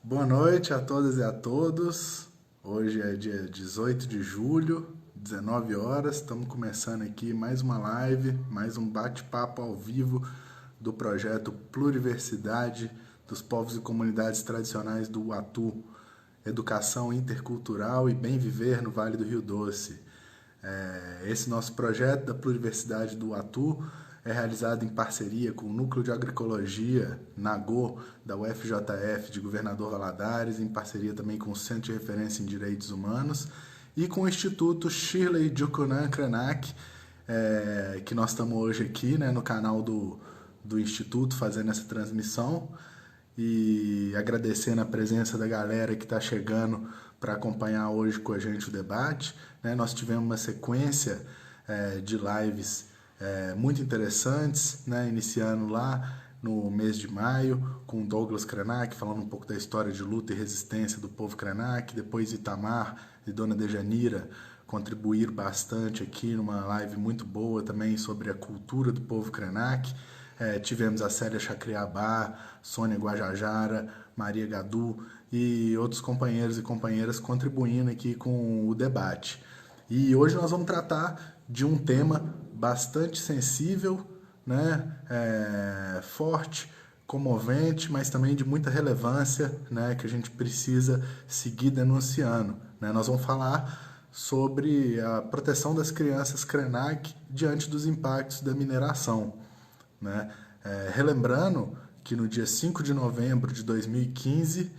Boa noite a todas e a todos. Hoje é dia 18 de julho, 19 horas. Estamos começando aqui mais uma live, mais um bate-papo ao vivo do projeto Pluriversidade dos Povos e Comunidades Tradicionais do Uatu, Educação Intercultural e Bem Viver no Vale do Rio Doce. Esse nosso projeto da Pluriversidade do Uatu é realizado em parceria com o Núcleo de Agroecologia, NAGO, da UFJF de Governador Valadares, em parceria também com o Centro de Referência em Direitos Humanos e com o Instituto Shirley Jukunan Krenak, que nós estamos hoje aqui, né, no canal do Instituto fazendo essa transmissão e agradecendo a presença da galera que está chegando para acompanhar hoje com a gente o debate. Né? Nós tivemos uma sequência de lives muito interessantes, né? Iniciando lá no mês de maio com Douglas Krenak, falando um pouco da história de luta e resistência do povo Krenak, depois Itamar e Dona Dejanira contribuíram bastante aqui numa live muito boa também sobre a cultura do povo Krenak. Tivemos a Célia Chacriabá, Sônia Guajajara, Maria Gadu e outros companheiros e companheiras contribuindo aqui com o debate. E hoje nós vamos tratar de um tema bastante sensível, né? Forte, comovente, mas também de muita relevância, né? Que a gente precisa seguir denunciando. Né? Nós vamos falar sobre a proteção das crianças Krenak diante dos impactos da mineração. Né? Relembrando que no dia 5 de novembro de 2015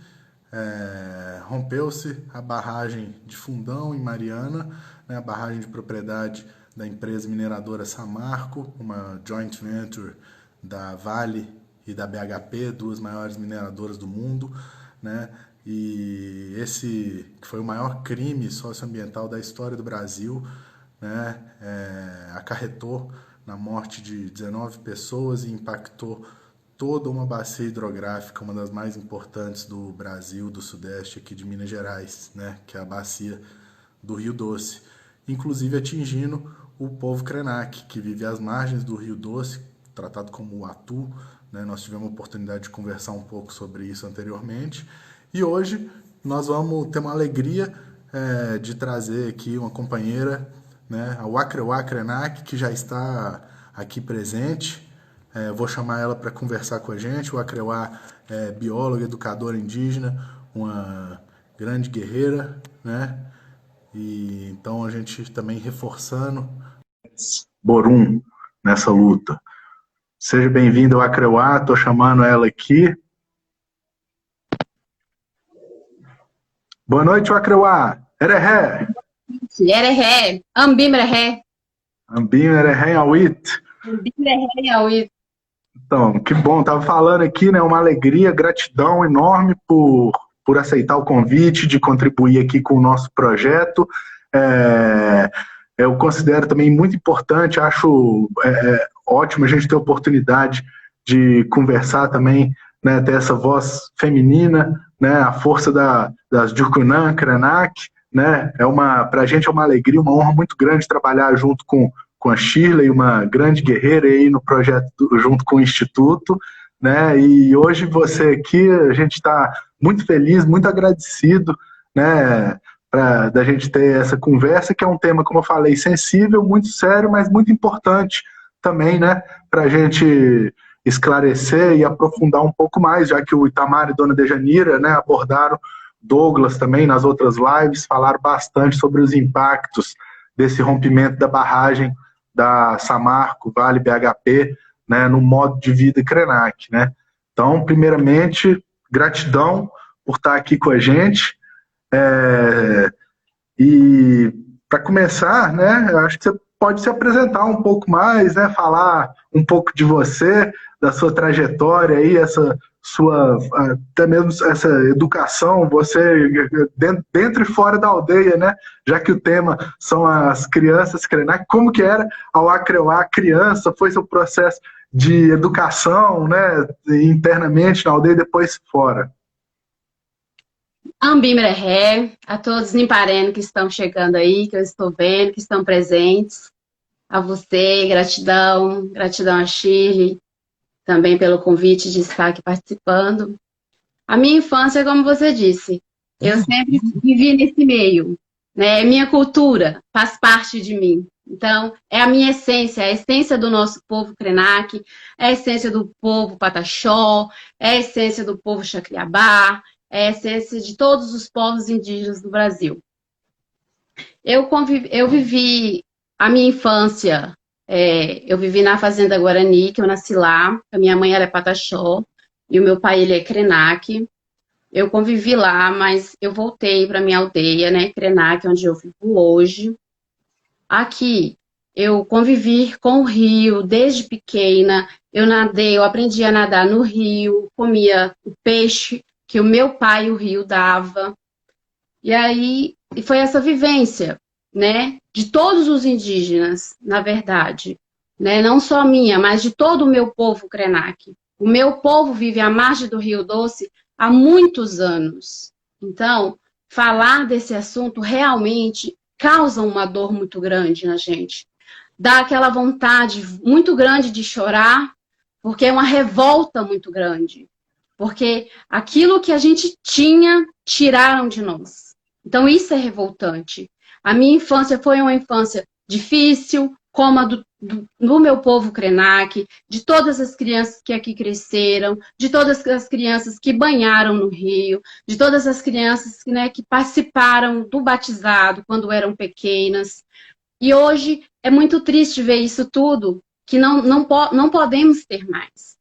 rompeu-se a barragem de Fundão, em Mariana, né? A barragem de propriedade da empresa mineradora Samarco, uma joint venture da Vale e da BHP, duas maiores mineradoras do mundo, né? E esse que foi o maior crime socioambiental da história do Brasil, né? Acarretou na morte de 19 pessoas e impactou toda uma bacia hidrográfica, uma das mais importantes do Brasil, do Sudeste, aqui de Minas Gerais, né? Que é a bacia do Rio Doce, inclusive atingindo o povo Krenak, que vive às margens do Rio Doce, tratado como Uatu. Né? Nós tivemos a oportunidade de conversar um pouco sobre isso anteriormente. E hoje nós vamos ter uma alegria de trazer aqui uma companheira, né? A Wakrewa Krenak, que já está aqui presente. Vou chamar ela para conversar com a gente. O Wakrewa é bióloga, educadora indígena, uma grande guerreira, né? E então a gente também reforçando Borum nessa luta. Seja bem-vindo ao Acreuá, estou chamando ela aqui. Boa noite, Acreuá. Erehé. Erehé, Ambimrehé. Ambimrehé Awit. Ambimrehé Awit. Então, que bom, estava falando aqui, né? Uma alegria, gratidão enorme por aceitar o convite de contribuir aqui com o nosso projeto. Eu considero também muito importante, acho ótimo a gente ter a oportunidade de conversar também, né, ter essa voz feminina, né, a força das Jukunan, Krenak, né, para a gente é uma alegria, uma honra muito grande trabalhar junto com a Shirley, uma grande guerreira aí no projeto junto com o Instituto, né, e hoje você aqui, a gente está muito feliz, muito agradecido, né, da gente ter essa conversa, que é um tema, como eu falei, sensível, muito sério, mas muito importante também, né, para a gente esclarecer e aprofundar um pouco mais, já que o Itamar e Dona Dejanira, né, abordaram, Douglas também nas outras lives, falaram bastante sobre os impactos desse rompimento da barragem da Samarco, Vale BHP, né, no modo de vida Krenak, né. Então, primeiramente, gratidão por estar aqui com a gente. E para começar, né, eu acho que você pode se apresentar um pouco mais, né, falar um pouco de você, da sua trajetória aí, essa sua, até mesmo essa educação, você dentro e fora da aldeia, né, já que o tema são as crianças Krenak, como que era ao Acreuá criança, foi seu processo de educação, né, internamente na aldeia e depois fora? Ambimrehé, a todos os Nimpareno que estão chegando aí, que eu estou vendo, que estão presentes. A você, gratidão, gratidão a Shirley, também pelo convite de estar aqui participando. A minha infância, como você disse, eu sempre vivi nesse meio, né? É minha cultura, faz parte de mim. Então, é a minha essência, é a essência do nosso povo Krenak, é a essência do povo Pataxó, é a essência do povo Xacriabá, é a essência de todos os povos indígenas do Brasil. Eu vivi a minha infância, eu vivi na Fazenda Guarani, que eu nasci lá, a minha mãe era Pataxó, e o meu pai ele é Krenak. Eu convivi lá, mas eu voltei para minha aldeia, né, Krenak, onde eu vivo hoje. Aqui, eu convivi com o rio desde pequena. Eu nadei, eu aprendi a nadar no rio, comia o peixe que o meu pai e o rio dava. E aí, e foi essa vivência, né, de todos os indígenas, na verdade, né, não só minha, mas de todo o meu povo Krenak. O meu povo vive à margem do Rio Doce há muitos anos. Então, falar desse assunto realmente causa uma dor muito grande na gente. Dá aquela vontade muito grande de chorar, porque é uma revolta muito grande. Porque aquilo que a gente tinha, tiraram de nós. Então, isso é revoltante. A minha infância foi uma infância difícil, como a do meu povo Krenak, de todas as crianças que aqui cresceram, de todas as crianças que banharam no rio, de todas as crianças, né, que participaram do batizado quando eram pequenas. E hoje é muito triste ver isso tudo, que não podemos ter mais.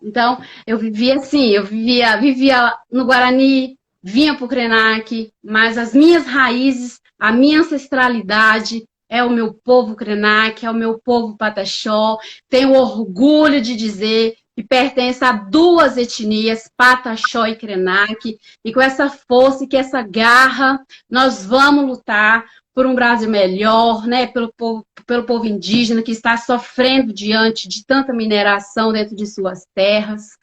Então, eu vivia assim, vivia no Guarani, vinha para o Krenak, mas as minhas raízes, a minha ancestralidade é o meu povo Krenak, é o meu povo Pataxó. Tenho orgulho de dizer que pertence a duas etnias, Pataxó e Krenak, e com essa força e com essa garra, nós vamos lutar por um Brasil melhor, né, pelo povo indígena que está sofrendo diante de tanta mineração dentro de suas terras.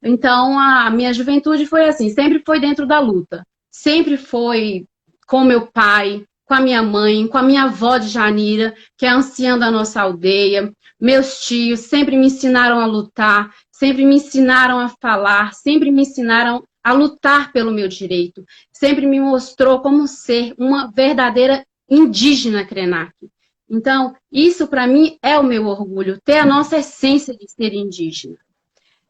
Então, a minha juventude foi assim, sempre foi dentro da luta. Sempre foi com meu pai, com a minha mãe, com a minha avó de Janira, que é a anciã da nossa aldeia. Meus tios sempre me ensinaram a lutar, sempre me ensinaram a falar, sempre me ensinaram a lutar pelo meu direito. Sempre me mostrou como ser uma verdadeira indígena Krenak. Então, isso para mim é o meu orgulho, ter a nossa essência de ser indígena.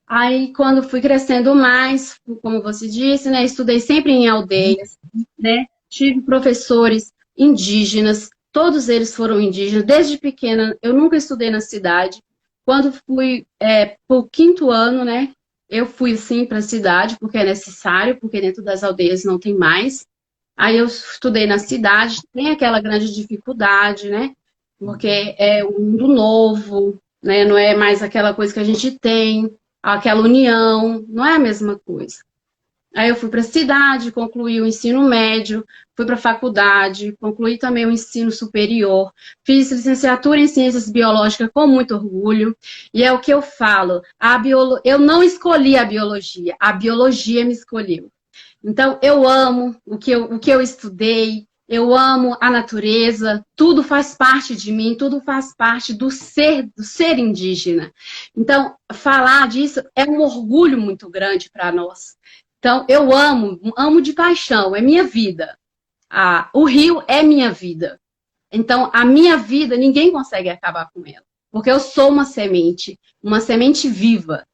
Aí, quando fui crescendo mais, como você disse, né, estudei sempre em aldeias, né, tive professores indígenas, todos eles foram indígenas, desde pequena, eu nunca estudei na cidade. Quando fui para o quinto ano, né, eu fui sim para a cidade, porque é necessário, porque dentro das aldeias não tem mais. Aí eu estudei na cidade, tem aquela grande dificuldade, né, porque é um mundo novo, né, não é mais aquela coisa que a gente tem, aquela união, não é a mesma coisa. Aí eu fui para a cidade, concluí o ensino médio, fui para a faculdade, concluí também o ensino superior, fiz licenciatura em ciências biológicas com muito orgulho, e é o que eu falo, eu não escolhi a biologia me escolheu. Então, eu amo o que eu estudei, eu amo a natureza, tudo faz parte de mim, tudo faz parte do ser indígena. Então, falar disso é um orgulho muito grande para nós. Então, eu amo de paixão, é minha vida. O rio é minha vida. Então, a minha vida, ninguém consegue acabar com ela. Porque eu sou uma semente viva,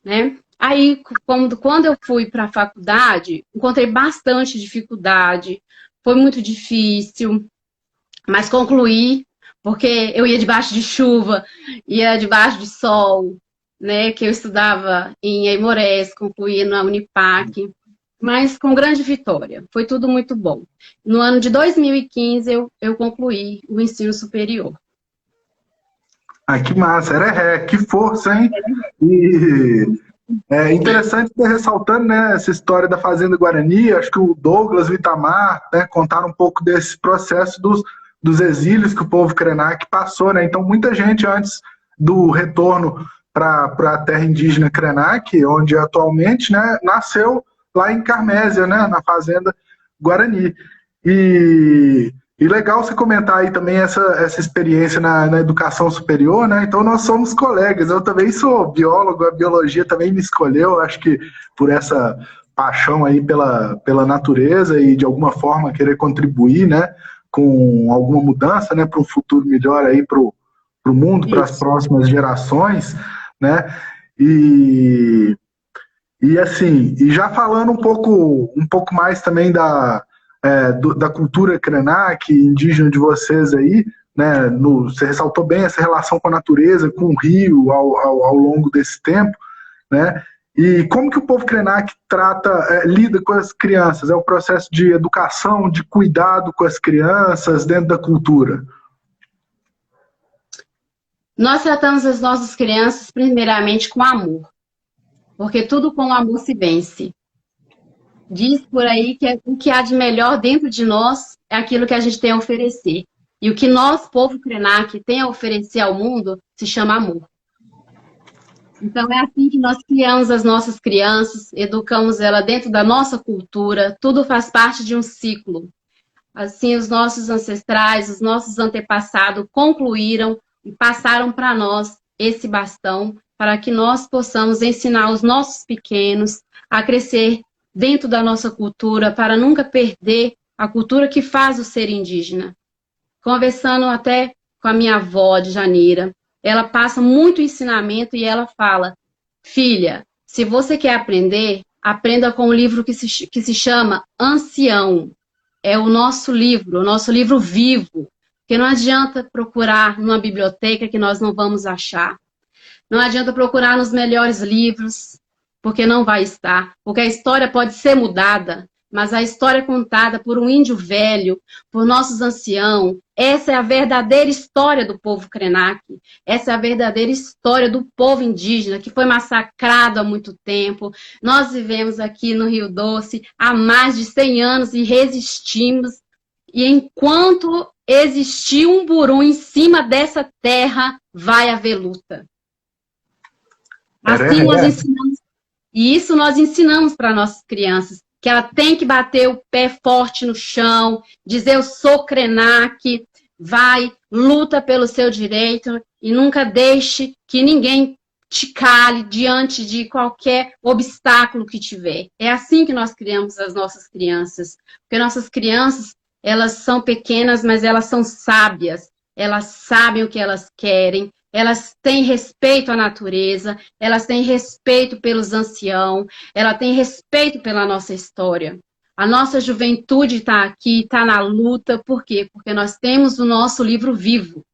né? Aí, quando eu fui para a faculdade, encontrei bastante dificuldade, foi muito difícil, mas concluí, porque eu ia debaixo de chuva, ia debaixo de sol, né, que eu estudava em Aimorés, concluí na Unipac, mas com grande vitória, foi tudo muito bom. No ano de 2015, eu concluí o ensino superior. Ah, que massa, que força, hein? E é interessante ter ressaltando, né, essa história da Fazenda Guarani. Acho que o Douglas, o Itamar, né, contaram um pouco desse processo dos exílios que o povo Krenak passou, né? Então, muita gente antes do retorno para a terra indígena Krenak, onde atualmente, né, nasceu lá em Carmésia, né, na Fazenda Guarani. E E legal você comentar aí também essa experiência na educação superior, né? Então nós somos colegas. Eu também sou biólogo, a biologia também me escolheu, acho que por essa paixão aí pela natureza e de alguma forma querer contribuir, né? Com alguma mudança, né? Para um futuro melhor aí para o mundo, para as Isso. próximas gerações, né? E, e assim, e já falando um pouco mais também da cultura Krenak, indígena de vocês aí, né? Você ressaltou bem essa relação com a natureza, com o rio ao longo desse tempo, né? E como que o povo Krenak lida com as crianças? É o processo de educação, de cuidado com as crianças dentro da cultura? Nós tratamos as nossas crianças primeiramente com amor, porque tudo com amor se vence. Diz por aí que o que há de melhor dentro de nós é aquilo que a gente tem a oferecer. E o que nós, povo Krenak, tem a oferecer ao mundo se chama amor. Então é assim que nós criamos as nossas crianças, educamos ela dentro da nossa cultura, tudo faz parte de um ciclo. Assim, os nossos ancestrais, os nossos antepassados concluíram e passaram para nós esse bastão para que nós possamos ensinar os nossos pequenos a crescer dentro da nossa cultura, para nunca perder a cultura que faz o ser indígena. Conversando até com a minha avó de Janeira, ela passa muito ensinamento e ela fala: filha, se você quer aprender, aprenda com um livro que se chama Ancião. É o nosso livro vivo, porque não adianta procurar numa biblioteca que nós não vamos achar. Não adianta procurar nos melhores livros, porque não vai estar. Porque a história pode ser mudada, mas a história contada por um índio velho, por nossos anciãos, essa é a verdadeira história do povo Krenak. Essa é a verdadeira história do povo indígena, que foi massacrado há muito tempo. Nós vivemos aqui no Rio Doce há mais de 100 anos e resistimos. E enquanto existir um buru em cima dessa terra, vai haver luta. Assim nós ensinamos, e isso nós ensinamos para nossas crianças, que ela tem que bater o pé forte no chão, dizer eu sou Krenak, vai, luta pelo seu direito e nunca deixe que ninguém te cale diante de qualquer obstáculo que tiver. É assim que nós criamos as nossas crianças, porque nossas crianças, elas são pequenas, mas elas são sábias, elas sabem o que elas querem, elas têm respeito à natureza, elas têm respeito pelos anciãos, elas têm respeito pela nossa história. A nossa juventude está aqui, está na luta, por quê? Porque nós temos o nosso livro vivo.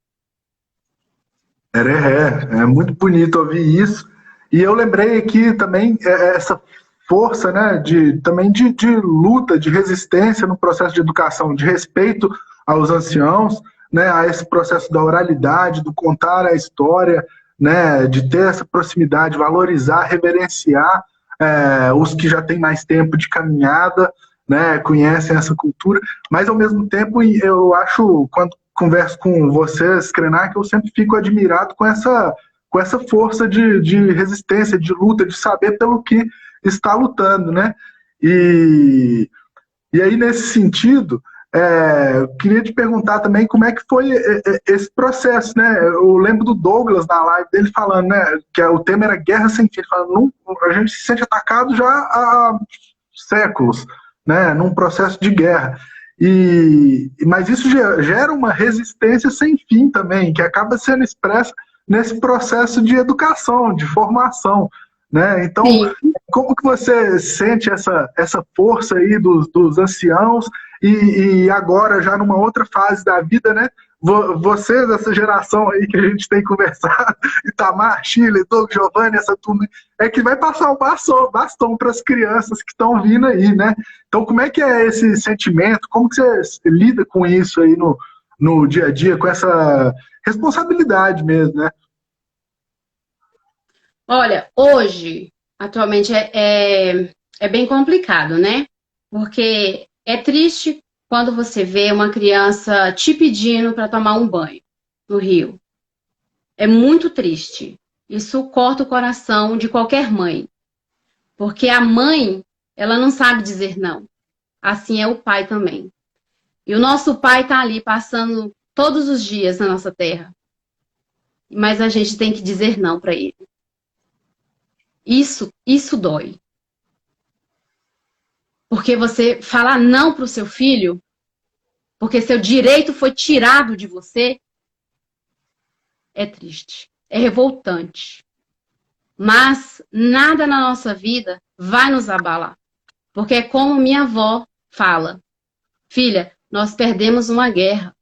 É muito bonito ouvir isso. E eu lembrei aqui também essa força, né, também de luta, de resistência no processo de educação, de respeito aos anciãos, né, a esse processo da oralidade, do contar a história, né, de ter essa proximidade, valorizar, reverenciar os que já têm mais tempo de caminhada, né, conhecem essa cultura, mas ao mesmo tempo eu acho, quando converso com vocês, Krenak, eu sempre fico admirado com essa força de resistência, de luta, de saber pelo que está lutando, né? E aí, nesse sentido, eu queria te perguntar também como é que foi esse processo, né? Eu lembro do Douglas na live dele falando, né, que o tema era guerra sem fim. Ele falando, a gente se sente atacado já há séculos, né, num processo de guerra. Mas isso gera uma resistência sem fim também, que acaba sendo expressa nesse processo de educação, de formação, né? Então, Sim. como que você sente essa força aí dos anciãos e agora já numa outra fase da vida, né? Vocês, essa geração aí que a gente tem conversado, Itamar, Chile, Doug, Giovanni, essa turma, é que vai passar o bastão para as crianças que estão vindo aí, né? Então, como é que é esse sentimento? Como que você lida com isso aí no dia a dia, com essa responsabilidade mesmo, né? Olha, hoje, atualmente, é bem complicado, né? Porque é triste quando você vê uma criança te pedindo para tomar um banho no rio. É muito triste. Isso corta o coração de qualquer mãe. Porque a mãe, ela não sabe dizer não. Assim é o pai também. E o nosso pai está ali passando todos os dias na nossa terra. Mas a gente tem que dizer não para ele. Isso dói. Porque você falar não para o seu filho, porque seu direito foi tirado de você, é triste, é revoltante. Mas nada na nossa vida vai nos abalar. Porque é como minha avó fala: filha, nós perdemos uma guerra,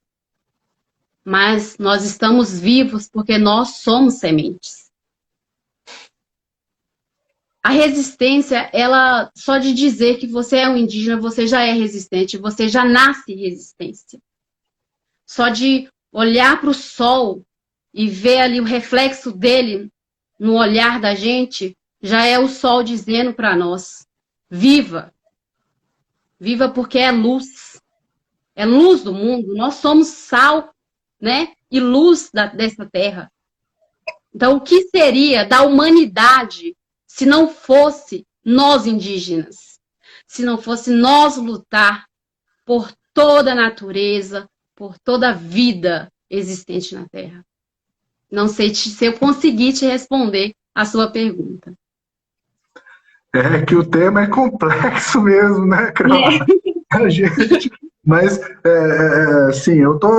mas nós estamos vivos porque nós somos sementes. A resistência, ela só de dizer que você é um indígena, você já é resistente, você já nasce resistência. Só de olhar para o sol e ver ali o reflexo dele no olhar da gente, já é o sol dizendo para nós: viva! Viva porque é luz do mundo, nós somos sal, né? E luz dessa terra. Então, o que seria da humanidade se não fosse nós indígenas? Se não fosse nós lutar por toda a natureza, por toda a vida existente na Terra? Não sei se eu consegui te responder a sua pergunta. É que o tema é complexo mesmo, né, Carol? A gente, mas, sim, eu estou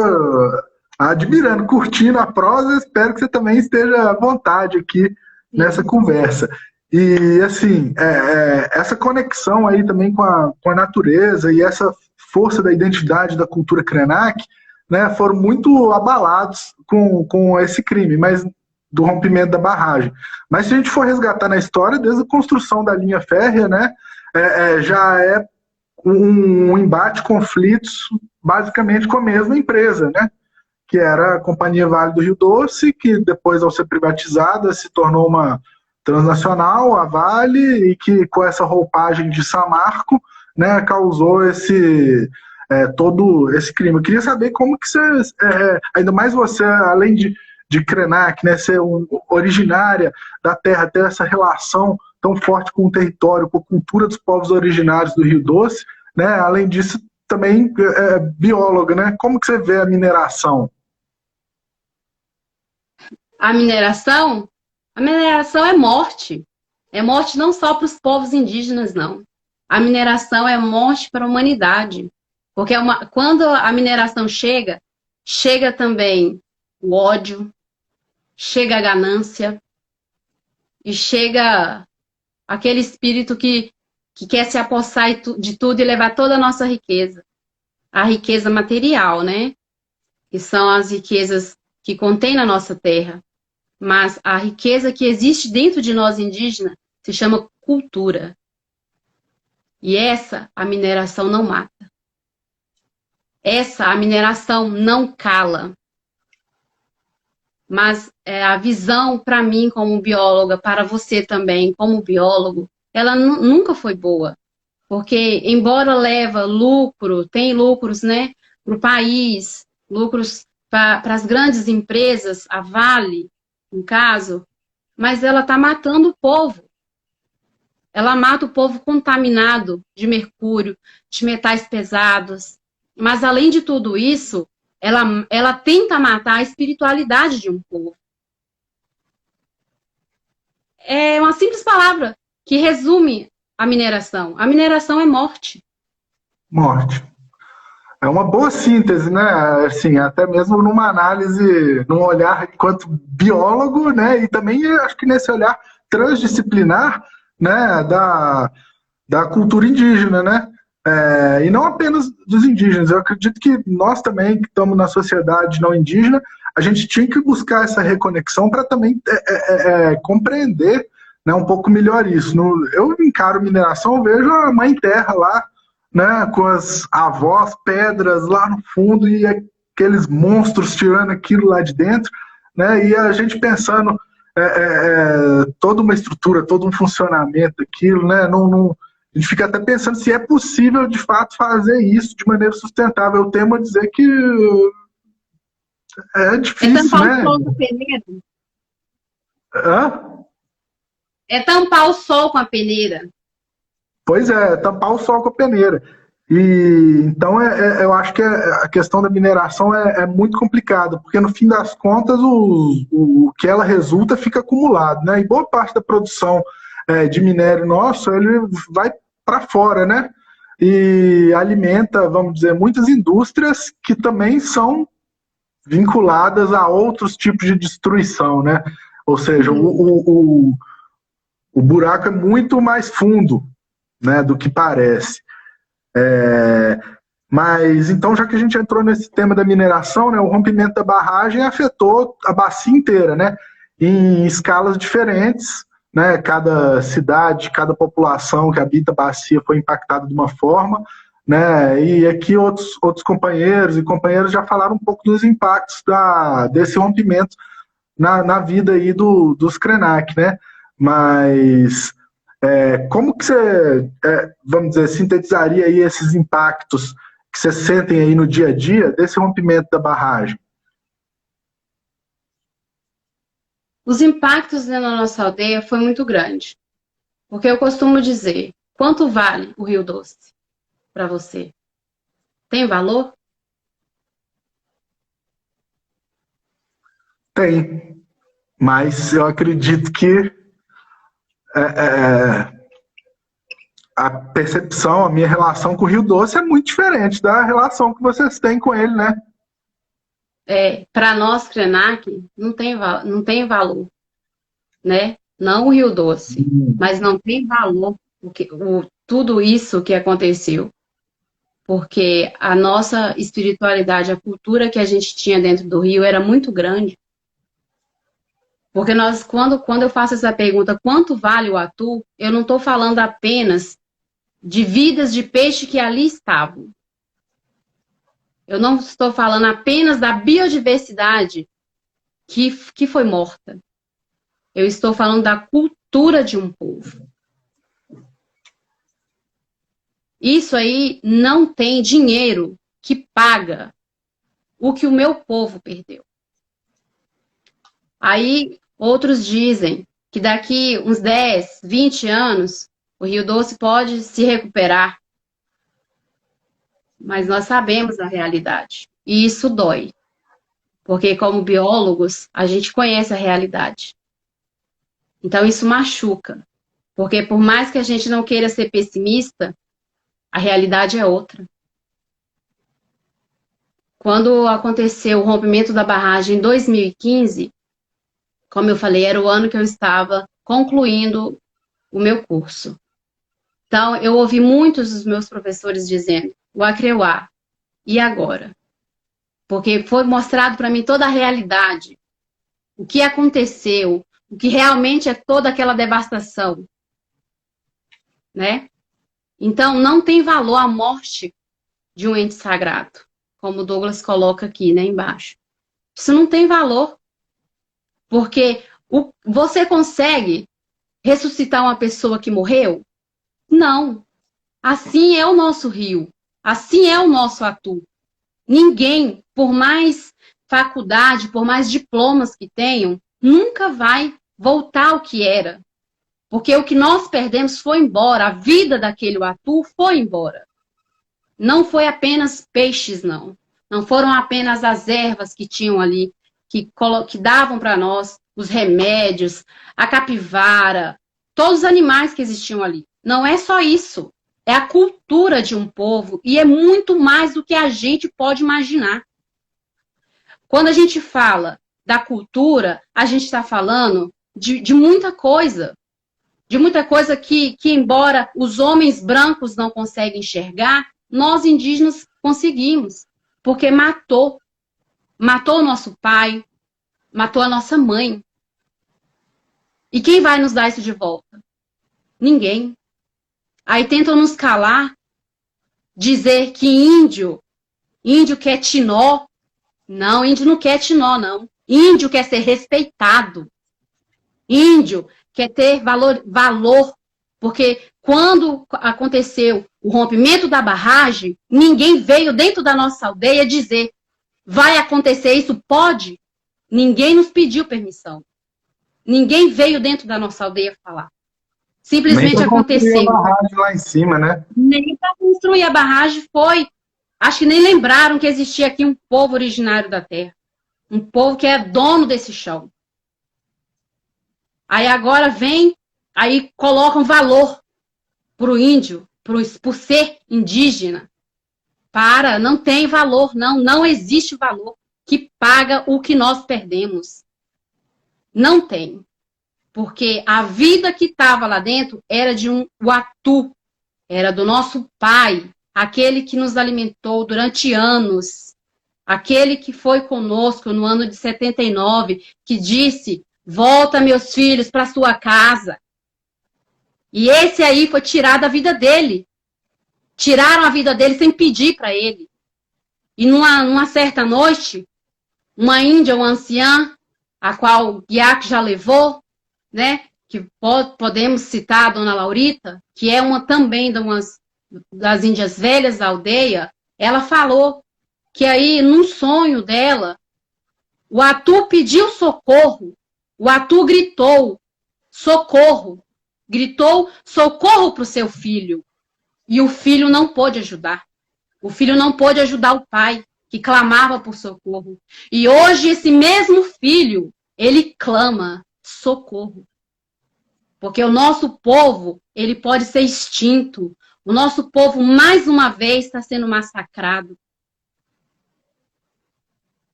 admirando, curtindo a prosa, espero que você também esteja à vontade aqui nessa conversa. E, assim, essa conexão aí também com a natureza e essa força da identidade da cultura Krenak, né, foram muito abalados com esse crime, mas do rompimento da barragem. Mas se a gente for resgatar na história, desde a construção da linha férrea, né, já é um embate, conflitos, basicamente com a mesma empresa, né, que era a Companhia Vale do Rio Doce, que depois, ao ser privatizada, se tornou uma transnacional, a Vale, e que com essa roupagem de Samarco, né, causou todo esse crime. Eu queria saber como que você, ainda mais você, além de Krenak, né, ser originária da terra, ter essa relação tão forte com o território, com a cultura dos povos originários do Rio Doce, né, além disso, também bióloga, né? Como que você vê a mineração? A mineração? A mineração é morte. É morte não só para os povos indígenas, não. A mineração é morte para a humanidade. Porque quando a mineração chega também o ódio, chega a ganância e chega aquele espírito que quer se apossar de tudo e levar toda a nossa riqueza. A riqueza material, né? Que são as riquezas que contém na nossa terra. Mas a riqueza que existe dentro de nós indígenas se chama cultura. E essa a mineração não mata. Essa a mineração não cala. Mas a visão, para mim, como bióloga, para você também, como biólogo, ela nunca foi boa. Porque, embora leva lucro, tem lucros, né, para o país, lucros para as grandes empresas, a Vale, no caso, mas ela está matando o povo. Ela mata o povo contaminado de mercúrio, de metais pesados. Mas, além de tudo isso, ela tenta matar a espiritualidade de um povo. É uma simples palavra que resume a mineração. A mineração é morte. Morte. É uma boa síntese, né? Assim, até mesmo numa análise, num olhar enquanto biólogo, né? E também acho que nesse olhar transdisciplinar, né? Da cultura indígena, né? E não apenas dos indígenas. Eu acredito que nós também, que estamos na sociedade não indígena, a gente tinha que buscar essa reconexão para também compreender, né, um pouco melhor isso. Eu encaro mineração, eu vejo a mãe terra lá, né, com as avós, pedras lá no fundo e aqueles monstros tirando aquilo lá de dentro, né, e a gente pensando toda uma estrutura, todo um funcionamento daquilo, né, a gente fica até pensando se é possível de fato fazer isso de maneira sustentável. Eu temo a dizer que é difícil, tampar né? o sol com a peneira. Hã? É tampar o sol com a peneira. Pois é, tampar o sol com a peneira. E então eu acho que a questão da mineração é muito complicada, porque no fim das contas o que ela resulta fica acumulado, né? E boa parte da produção de minério nosso ele vai para fora, né? E alimenta, vamos dizer, muitas indústrias que também são vinculadas a outros tipos de destruição, né? Ou seja, o buraco é muito mais fundo, né, do que parece. Mas, então, já que a gente entrou nesse tema da mineração, né, o rompimento da barragem afetou a bacia inteira, né, em escalas diferentes, né, cada cidade, cada população que habita a bacia foi impactada de uma forma, né, e aqui outros companheiros e companheiras já falaram um pouco dos impactos desse rompimento na vida aí dos Krenak, né, mas como que você, vamos dizer, sintetizaria aí esses impactos que vocês sentem aí no dia a dia desse rompimento da barragem? Os impactos na nossa aldeia foi muito grande. Porque eu costumo dizer, quanto vale o Rio Doce para você? Tem valor? Tem, mas eu acredito que a percepção, a minha relação com o Rio Doce é muito diferente da relação que vocês têm com ele, né? Para nós, Krenak, não tem valor, né? Não o Rio Doce, mas não tem valor tudo isso que aconteceu. Porque a nossa espiritualidade, a cultura que a gente tinha dentro do rio era muito grande. Porque quando eu faço essa pergunta, quanto vale o atu, eu não estou falando apenas de vidas de peixe que ali estavam. Eu não estou falando apenas da biodiversidade que foi morta. Eu estou falando da cultura de um povo. Isso aí não tem dinheiro que paga o que o meu povo perdeu. Aí outros dizem que daqui uns 10, 20 anos o Rio Doce pode se recuperar. Mas nós sabemos a realidade. E isso dói. Porque como biólogos, a gente conhece a realidade. Então isso machuca. Porque por mais que a gente não queira ser pessimista, a realidade é outra. Quando aconteceu o rompimento da barragem em 2015, como eu falei, era o ano que eu estava concluindo o meu curso. Então, eu ouvi muitos dos meus professores dizendo, o Acreuá, e agora? Porque foi mostrado para mim toda a realidade, o que aconteceu, o que realmente é toda aquela devastação, né? Então, não tem valor a morte de um ente sagrado, como o Douglas coloca aqui, né, embaixo. Isso não tem valor, porque você consegue ressuscitar uma pessoa que morreu? Não. Assim é o nosso rio, assim é o nosso atu. Ninguém, por mais faculdade, por mais diplomas que tenham, nunca vai voltar ao que era. Porque o que nós perdemos foi embora, a vida daquele atu foi embora. Não foi apenas peixes, não. Não foram apenas as ervas que tinham ali, que davam para nós os remédios, a capivara, todos os animais que existiam ali. Não é só isso. É a cultura de um povo e é muito mais do que a gente pode imaginar. Quando a gente fala da cultura, a gente está falando de muita coisa. De muita coisa que, embora os homens brancos não conseguem enxergar, nós indígenas conseguimos. Porque matou. Matou o nosso pai, matou a nossa mãe. E quem vai nos dar isso de volta? Ninguém. Aí tentam nos calar, dizer que índio quer tinó. Não, índio não quer tinó, não. Índio quer ser respeitado. Índio quer ter valor, porque quando aconteceu o rompimento da barragem, ninguém veio dentro da nossa aldeia dizer, vai acontecer isso? Pode? Ninguém nos pediu permissão. Ninguém veio dentro da nossa aldeia falar. Simplesmente aconteceu. Nem para construir a barragem lá em cima, né? Nem para construir a barragem foi... Acho que nem lembraram que existia aqui um povo originário da terra. Um povo que é dono desse chão. Aí agora vem, aí colocam valor para o índio, por ser indígena. Não tem valor, não existe valor que paga o que nós perdemos. Não tem. Porque a vida que estava lá dentro era de um Uatu, era do nosso pai, aquele que nos alimentou durante anos, aquele que foi conosco no ano de 79, que disse, volta meus filhos para sua casa. E esse aí foi tirado a vida dele. Tiraram a vida dele sem pedir para ele. E numa certa noite, uma índia, uma anciã, a qual o Guiac já levou, né? Que podemos citar a dona Laurita, que é uma também das índias velhas da aldeia, ela falou que aí, num sonho dela, o Atu pediu socorro, o Atu gritou, socorro, gritou socorro para o seu filho, e o filho não pôde ajudar. O filho não pôde ajudar o pai, que clamava por socorro. E hoje esse mesmo filho, ele clama socorro. Porque o nosso povo, ele pode ser extinto. O nosso povo, mais uma vez, está sendo massacrado.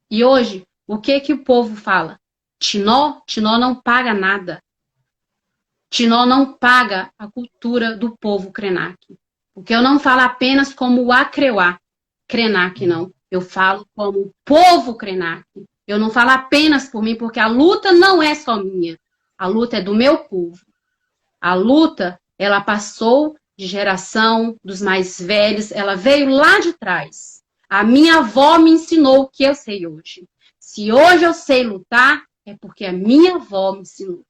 E hoje, o que o povo fala? Tinó não paga nada. Tinó não paga a cultura do povo Krenak. Porque eu não falo apenas como o Acreuá Krenak, não. Eu falo como povo Krenak. Eu não falo apenas por mim, porque a luta não é só minha. A luta é do meu povo. A luta, ela passou de geração dos mais velhos, ela veio lá de trás. A minha avó me ensinou o que eu sei hoje. Se hoje eu sei lutar, é porque a minha avó me ensinou.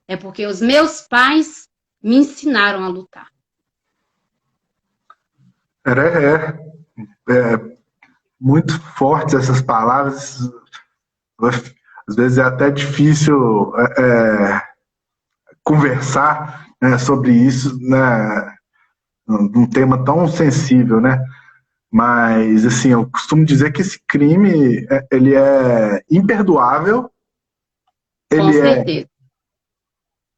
É porque os meus pais me ensinaram a lutar. Muito fortes essas palavras. Às vezes é até difícil conversar, né, sobre isso, né, num tema tão sensível, né? Mas, assim, eu costumo dizer que esse crime, ele é imperdoável, ele é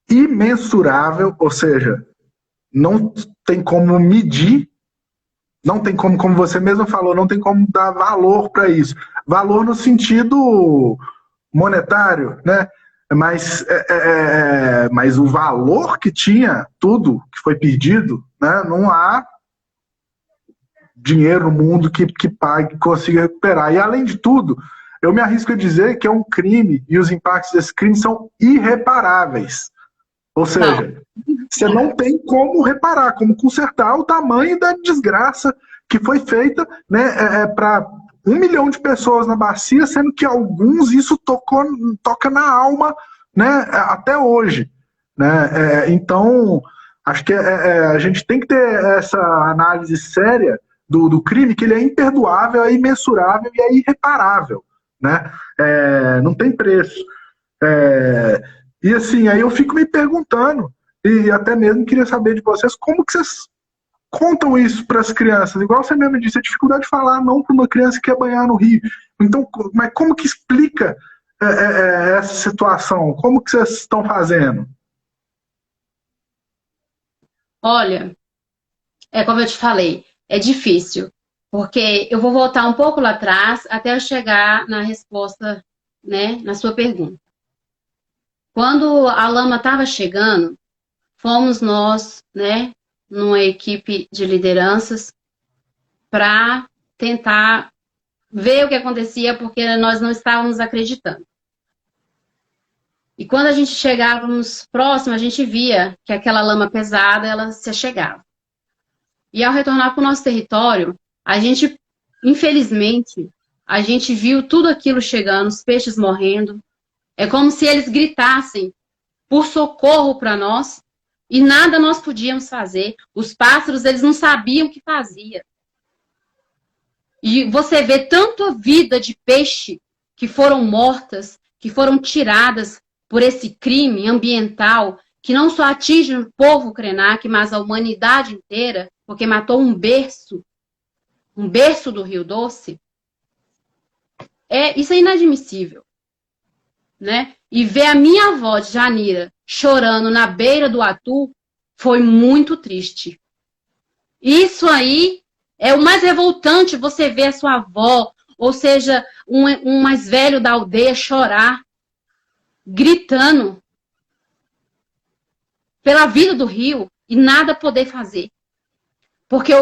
imensurável, ou seja, não tem como medir, não tem como você mesmo falou, não tem como dar valor para isso. Valor no sentido monetário, né? Mas o valor que tinha, tudo que foi perdido, né? Não há dinheiro no mundo que pague, que consiga recuperar. E, além de tudo, eu me arrisco a dizer que é um crime, e os impactos desse crime são irreparáveis. Ou seja, você não tem como reparar, como consertar o tamanho da desgraça que foi feita, né, para 1 milhão de pessoas na bacia, sendo que alguns isso toca na alma, né, até hoje. Né? Então, acho que a gente tem que ter essa análise séria do crime, que ele é imperdoável, é imensurável e é irreparável. Né? Não tem preço. E assim, aí eu fico me perguntando, e até mesmo queria saber de vocês, como que vocês contam isso para as crianças? Igual você mesmo disse, a dificuldade de falar não para uma criança que quer banhar no rio. Então, mas como que explica essa situação? Como que vocês estão fazendo? Olha, como eu te falei, é difícil, porque eu vou voltar um pouco lá atrás até eu chegar na resposta, né, na sua pergunta. Quando a lama estava chegando, fomos nós, né, numa equipe de lideranças, para tentar ver o que acontecia, porque nós não estávamos acreditando. E quando a gente chegávamos próximo, a gente via que aquela lama pesada, ela se achegava. E ao retornar para o nosso território, a gente, infelizmente, a gente viu tudo aquilo chegando, os peixes morrendo. É como se eles gritassem por socorro para nós e nada nós podíamos fazer. Os pássaros, eles não sabiam o que fazia. E você vê tanta vida de peixe que foram mortas, que foram tiradas por esse crime ambiental, que não só atinge o povo Krenak, mas a humanidade inteira. porque matou um berço do Rio Doce, isso é inadmissível, né? E ver a minha avó, Janira, chorando na beira do Atu, foi muito triste. Isso aí é o mais revoltante, você ver a sua avó, ou seja, um mais velho da aldeia chorar, gritando pela vida do rio e nada poder fazer. Porque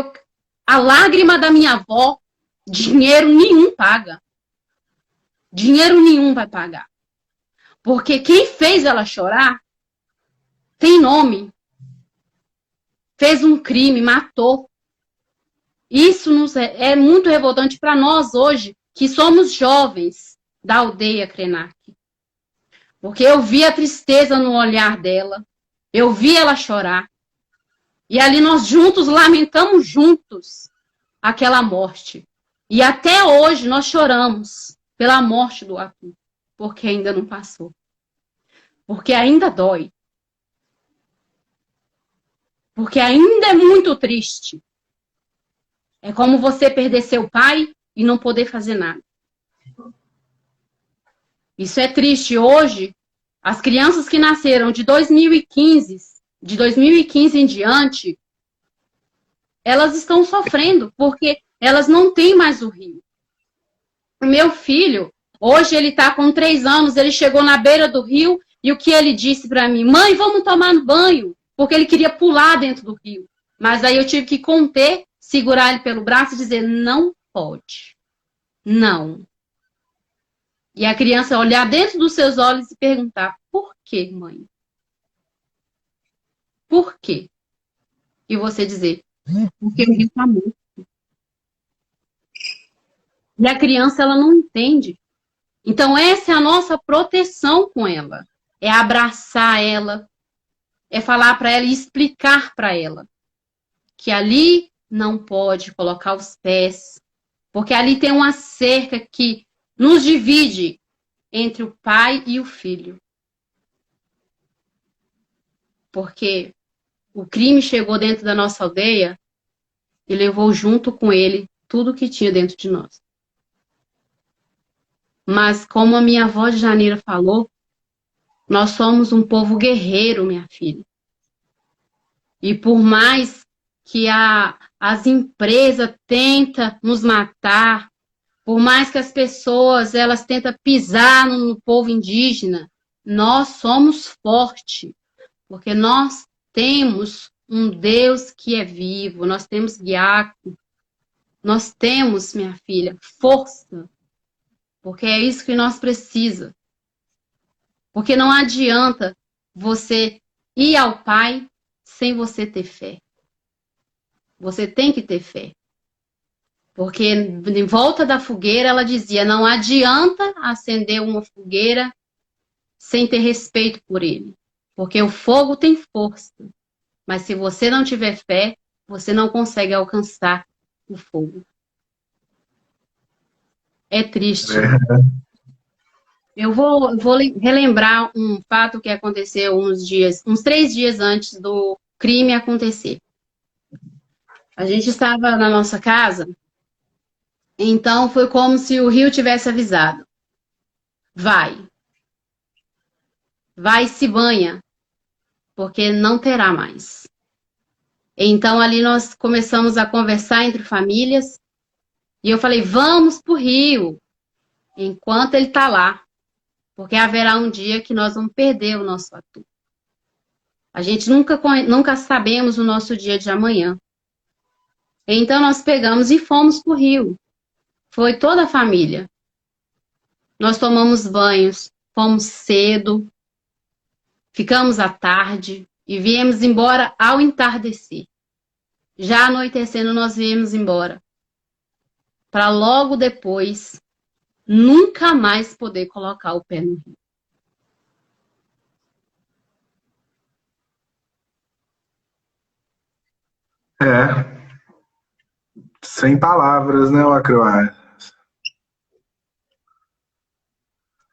a lágrima da minha avó, dinheiro nenhum paga. Dinheiro nenhum vai pagar. Porque quem fez ela chorar tem nome. Fez um crime, matou. Isso é muito revoltante para nós hoje, que somos jovens da aldeia Krenak. Porque eu vi a tristeza no olhar dela. Eu vi ela chorar. E ali nós juntos lamentamos juntos aquela morte. E até hoje nós choramos pela morte do Atu. Porque ainda não passou. Porque ainda dói. Porque ainda é muito triste. É como você perder seu pai e não poder fazer nada. Isso é triste. Hoje, as crianças que nasceram de 2015 em diante, elas estão sofrendo, porque elas não têm mais o rio. O meu filho, hoje ele está com 3 anos, ele chegou na beira do rio, e o que ele disse para mim? Mãe, vamos tomar banho, porque ele queria pular dentro do rio. Mas aí eu tive que conter, segurar ele pelo braço e dizer, não pode. Não. E a criança olhar dentro dos seus olhos e perguntar, por que, mãe? Por quê? E você dizer, porque o rio está morto. E a criança, ela não entende. Então, essa é a nossa proteção com ela. É abraçar ela, é falar para ela e explicar para ela que ali não pode colocar os pés, porque ali tem uma cerca que nos divide entre o pai e o filho. Porque o crime chegou dentro da nossa aldeia e levou junto com ele tudo que tinha dentro de nós. Mas como a minha avó de Janeiro falou, nós somos um povo guerreiro, minha filha. E por mais que as empresas tentam nos matar, por mais que as pessoas elas tentam pisar no povo indígena, nós somos fortes, porque nós temos um Deus que é vivo, nós temos Guiaco, nós temos, minha filha, força, porque é isso que nós precisamos. Porque não adianta você ir ao Pai sem você ter fé. Você tem que ter fé. Porque em volta da fogueira ela dizia, não adianta acender uma fogueira sem ter respeito por ele. Porque o fogo tem força. Mas se você não tiver fé, você não consegue alcançar o fogo. É triste. Eu vou relembrar um fato que aconteceu uns 3 dias antes do crime acontecer. A gente estava na nossa casa, então foi como se o rio tivesse avisado. Vai e se banha, porque não terá mais. Então ali nós começamos a conversar entre famílias, e eu falei, vamos pro rio, enquanto ele está lá. Porque haverá um dia que nós vamos perder o nosso Atu. A gente nunca sabemos o nosso dia de amanhã. Então nós pegamos e fomos para o rio. Foi toda a família. Nós tomamos banhos, fomos cedo, ficamos à tarde e viemos embora ao entardecer. Já anoitecendo nós viemos embora. Para logo depois nunca mais poder colocar o pé no rio. Sem palavras, né, Acroar?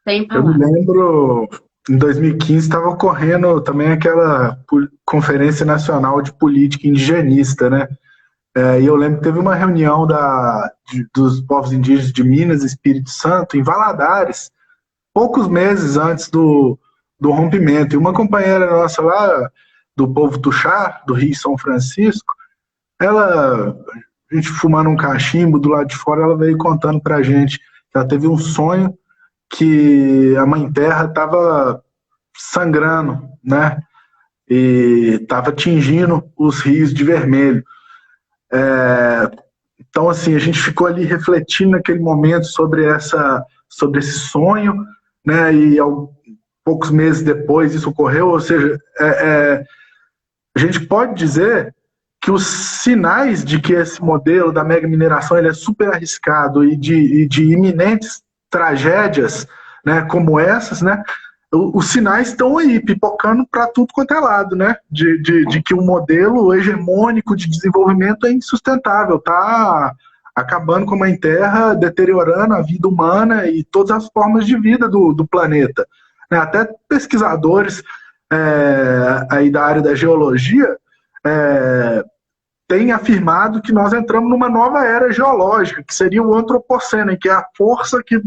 Sem Eu me palavras. lembro, em 2015 estava ocorrendo também aquela Conferência Nacional de Política Indigenista, né? E eu lembro que teve uma reunião dos povos indígenas de Minas e Espírito Santo, em Valadares, poucos meses antes do rompimento. E uma companheira nossa lá, do povo Tuxá, do Rio São Francisco, a gente fumando um cachimbo do lado de fora, ela veio contando pra gente que ela teve um sonho que a Mãe Terra estava sangrando, né? E estava tingindo os rios de vermelho. Então, assim, a gente ficou ali refletindo naquele momento sobre esse sonho, né? E poucos meses depois isso ocorreu, ou seja, a gente pode dizer que os sinais de que esse modelo da mega mineração ele é super arriscado e de iminentes tragédias, né, como essas, né, os sinais estão aí, pipocando para tudo quanto é lado, né, de que o modelo hegemônico de desenvolvimento é insustentável, está acabando com a Mãe Terra, deteriorando a vida humana e todas as formas de vida do planeta. Né, até pesquisadores aí da área da geologia tem afirmado que nós entramos numa nova era geológica, que seria o antropoceno, que é a força que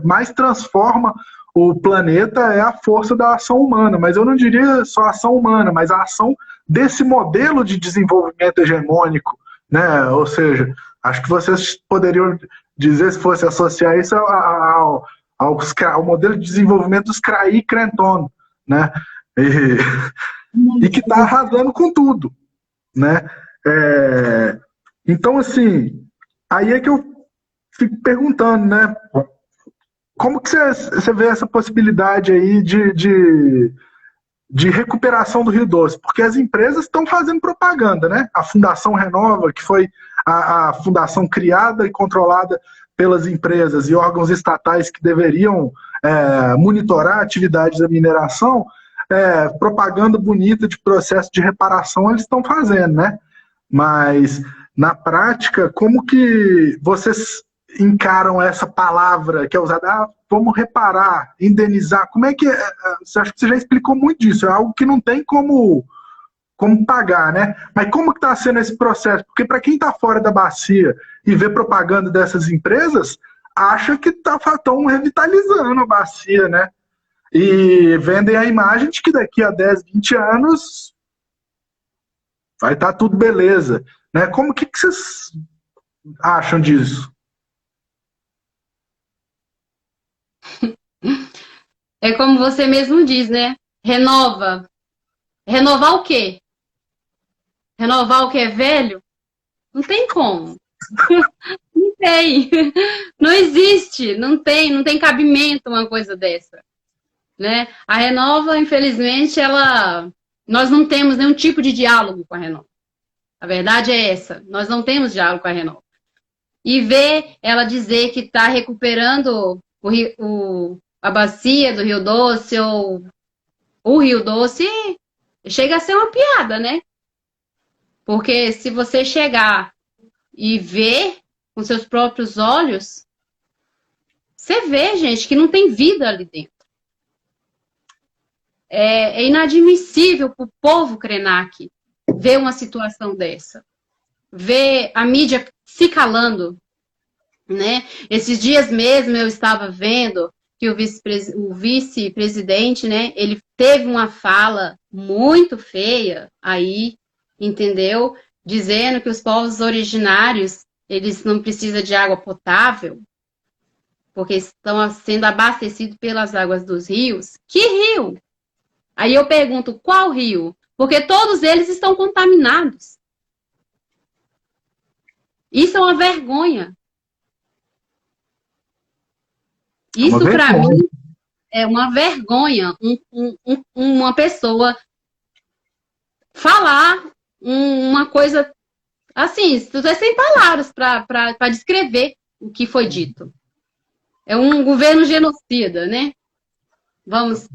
mais transforma o planeta, é a força da ação humana. Mas eu não diria só a ação humana, mas a ação desse modelo de desenvolvimento hegemônico, né? Ou seja, acho que vocês poderiam dizer, se fosse associar isso ao modelo de desenvolvimento dos Craí Crenton, né? E que está arrasando com tudo, né? Então, assim, aí é que eu fico perguntando, né? Como que você vê essa possibilidade aí de recuperação do Rio Doce? Porque as empresas estão fazendo propaganda, né? A Fundação Renova, que foi a fundação criada e controlada pelas empresas e órgãos estatais que deveriam monitorar a atividade da mineração, propaganda bonita de processo de reparação eles estão fazendo, né? Mas, na prática, como que vocês encaram essa palavra que é usada? Vamos reparar, indenizar. Como é que você acha que você já explicou muito disso? É algo que não tem como pagar, né? Mas como que está sendo esse processo? Porque para quem está fora da bacia e vê propaganda dessas empresas, acha que estão revitalizando a bacia, né? E vendem a imagem de que daqui a 10, 20 anos vai estar tudo beleza, né? Como que vocês acham disso? É como você mesmo diz, né? Renova. Renovar o quê? Renovar o que é velho? Não tem como. Não tem. Não existe. Não tem cabimento uma coisa dessa, né? A Renova, infelizmente, nós não temos nenhum tipo de diálogo com a Renova. A verdade é essa. Nós não temos diálogo com a Renova. E ver ela dizer que está recuperando a bacia do Rio Doce ou o Rio Doce chega a ser uma piada, né? Porque se você chegar e ver com seus próprios olhos, você vê, gente, que não tem vida ali dentro. É inadmissível para o povo Krenak ver uma situação dessa. Ver a mídia se calando, né? Esses dias mesmo eu estava vendo que o vice-presidente, né, ele teve uma fala muito feia aí, entendeu? Dizendo que os povos originários, eles não precisam de água potável, porque estão sendo abastecidos pelas águas dos rios. Que rio? Aí eu pergunto, qual rio? Porque todos eles estão contaminados. Isso é uma vergonha. Isso, para mim, é uma vergonha. Uma pessoa falar uma coisa assim, sem palavras para descrever o que foi dito. É um governo genocida, né? Vamos.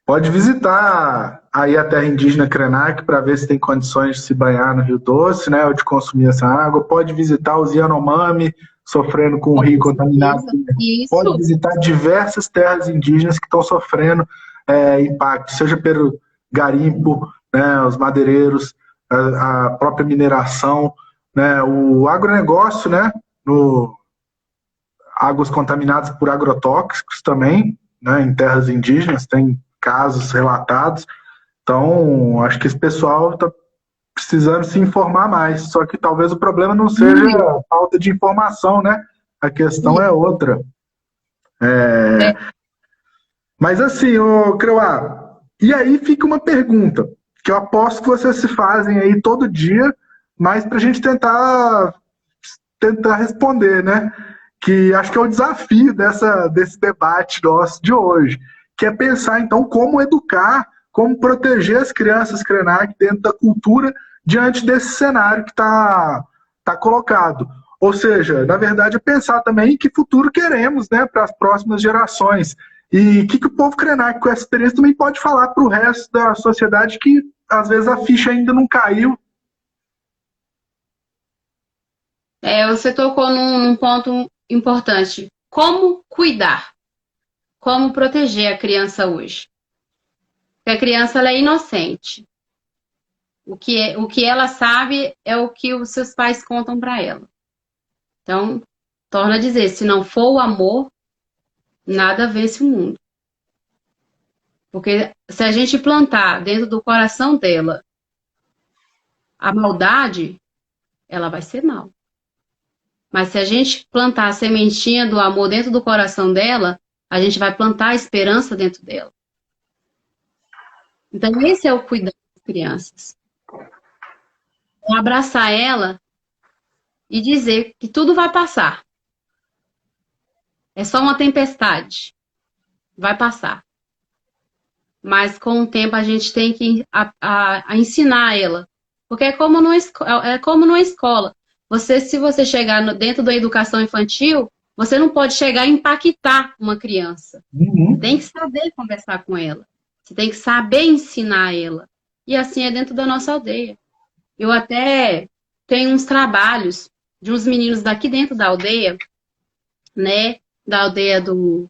Pode visitar aí a terra indígena Krenak para ver se tem condições de se banhar no Rio Doce, né, ou de consumir essa água. Pode visitar os Yanomami, sofrendo com o rio contaminado. Isso. Pode visitar diversas terras indígenas que estão sofrendo impacto, seja pelo garimpo, né, os madeireiros a própria mineração, né, o agronegócio, né, no, águas contaminadas por agrotóxicos também, né, em terras indígenas, tem casos relatados. Então, acho que esse pessoal está precisando se informar mais. Só que talvez o problema não seja a falta de informação, né? A questão é outra. É, Mas assim, ô Creuá, e aí fica uma pergunta, que eu aposto que vocês se fazem aí todo dia, mas para a gente tentar responder, né? Que acho que é o desafio desse debate nosso de hoje, que é pensar, então, como educar, como proteger as crianças Krenak dentro da cultura diante desse cenário que tá colocado. Ou seja, na verdade, é pensar também que futuro queremos, né, para as próximas gerações. E o que o povo Krenak, com essa experiência, também pode falar para o resto da sociedade que, às vezes, a ficha ainda não caiu. você tocou num ponto importante. Como cuidar? Como proteger a criança hoje? Porque a criança ela é inocente. O que ela sabe é o que os seus pais contam para ela. Então, torna a dizer, se não for o amor, nada vence o mundo. Porque se a gente plantar dentro do coração dela a maldade, ela vai ser mal. Mas se a gente plantar a sementinha do amor dentro do coração dela, a gente vai plantar a esperança dentro dela. Então, esse é o cuidar das crianças. É abraçar ela e dizer que tudo vai passar. É só uma tempestade. Vai passar. Mas com o tempo a gente tem que a ensinar ela. Porque é como numa escola. Se você chegar dentro da educação infantil, você não pode chegar e impactar uma criança. Você tem que saber conversar com ela. Você tem que saber ensinar ela. E assim é dentro da nossa aldeia. Eu até tenho uns trabalhos de uns meninos daqui dentro da aldeia, né? Da aldeia do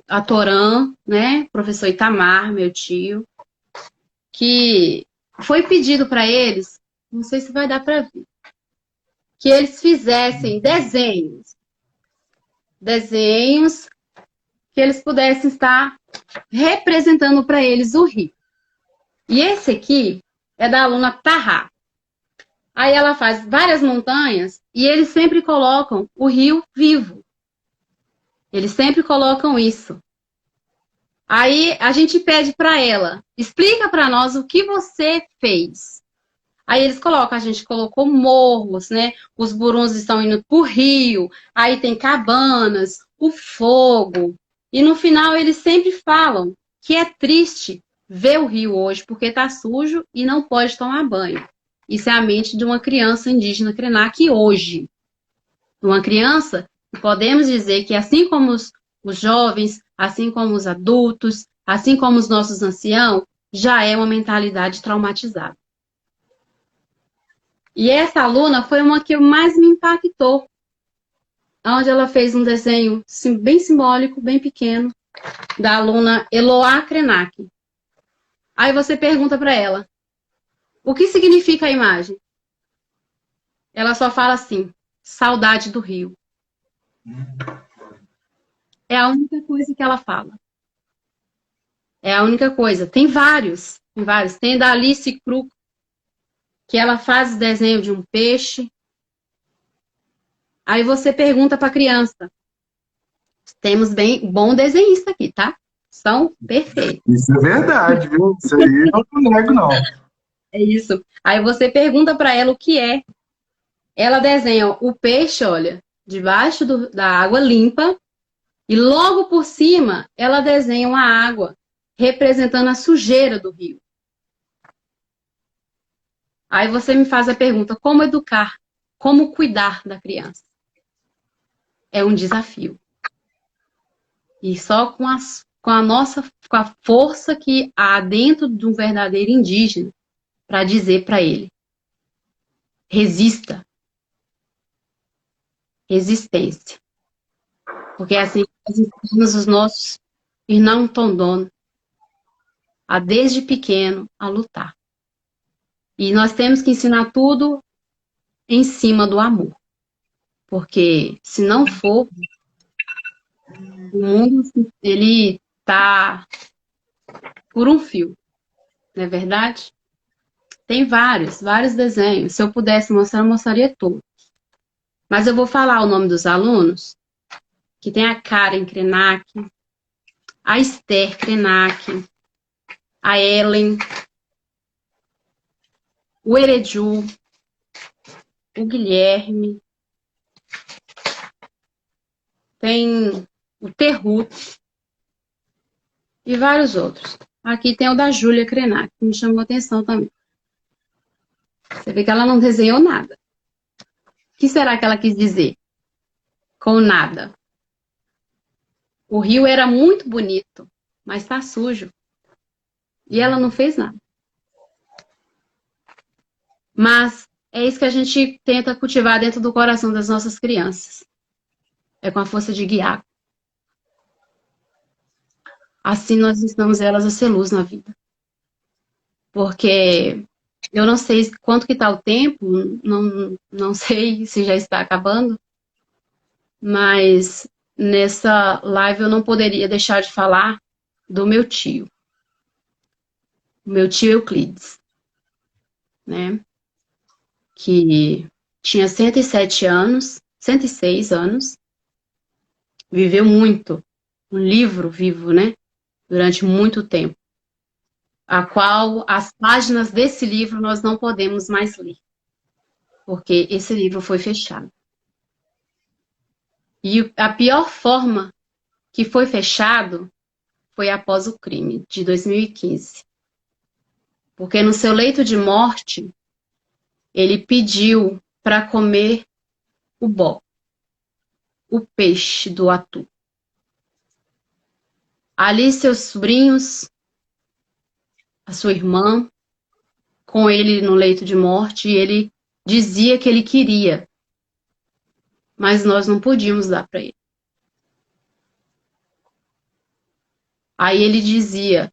Atorã, né? Professor Itamar, meu tio, que foi pedido para eles, não sei se vai dar para ver, que eles fizessem desenhos que eles pudessem estar representando para eles o rio. E esse aqui é da aluna Tahá. Aí ela faz várias montanhas e eles sempre colocam o rio vivo. Eles sempre colocam isso. Aí a gente pede para ela, explica para nós o que você fez. Aí eles colocam, a gente colocou morros, né? Os buruns estão indo pro rio, aí tem cabanas, o fogo. E no final eles sempre falam que é triste ver o rio hoje porque tá sujo e não pode tomar banho. Isso é a mente de uma criança indígena Krenak hoje. Uma criança, podemos dizer que assim como os jovens, assim como os adultos, assim como os nossos anciãos, já é uma mentalidade traumatizada. E essa aluna foi uma que mais me impactou, onde ela fez um desenho bem simbólico, bem pequeno, da aluna Eloá Krenak. Aí você pergunta para ela, o que significa a imagem? Ela só fala assim, saudade do rio. É a única coisa que ela fala. É a única coisa. Tem vários. Tem vários. Tem da Alice Crook, que ela faz o desenho de um peixe. Aí você pergunta para a criança. Temos bem bom desenhista aqui, tá? São perfeitos. Isso é verdade, viu? Isso aí eu não nego, não. É isso. Aí você pergunta para ela o que é. Ela desenha o peixe, olha, debaixo da água limpa. E logo por cima, ela desenha uma água representando a sujeira do rio. Aí você me faz a pergunta, como educar? Como cuidar da criança? É um desafio. E só com a força que há dentro de um verdadeiro indígena para dizer para ele, resista. Resistência. Porque é assim nós ensinamos os nossos irmãos tondonos a desde pequeno a lutar. E nós temos que ensinar tudo em cima do amor. Porque se não for, o mundo ele tá por um fio, não é verdade? Tem vários desenhos. Se eu pudesse mostrar, eu mostraria todos. Mas eu vou falar o nome dos alunos, que tem a Karen Krenak, a Esther Krenak, a Ellen, o Eredu, o Guilherme, tem o Terrut e vários outros. Aqui tem o da Júlia Krenak, que me chamou a atenção também. Você vê que ela não desenhou nada. O que será que ela quis dizer com nada? O rio era muito bonito, mas está sujo. E ela não fez nada. Mas é isso que a gente tenta cultivar dentro do coração das nossas crianças. É com a força de guiar. Assim nós ensinamos elas a ser luz na vida. Porque eu não sei quanto que está o tempo, não sei se já está acabando, mas nessa live eu não poderia deixar de falar do meu tio. O meu tio Euclides, né? Que tinha 107 anos, 106 anos, viveu muito, um livro vivo, né? Durante muito tempo, a qual as páginas desse livro nós não podemos mais ler, porque esse livro foi fechado. E a pior forma que foi fechado foi após o crime de 2015. Porque no seu leito de morte, ele pediu para comer o bó, o peixe do atu. Ali seus sobrinhos, a sua irmã, com ele no leito de morte, e ele dizia que ele queria, mas nós não podíamos dar para ele. Aí ele dizia,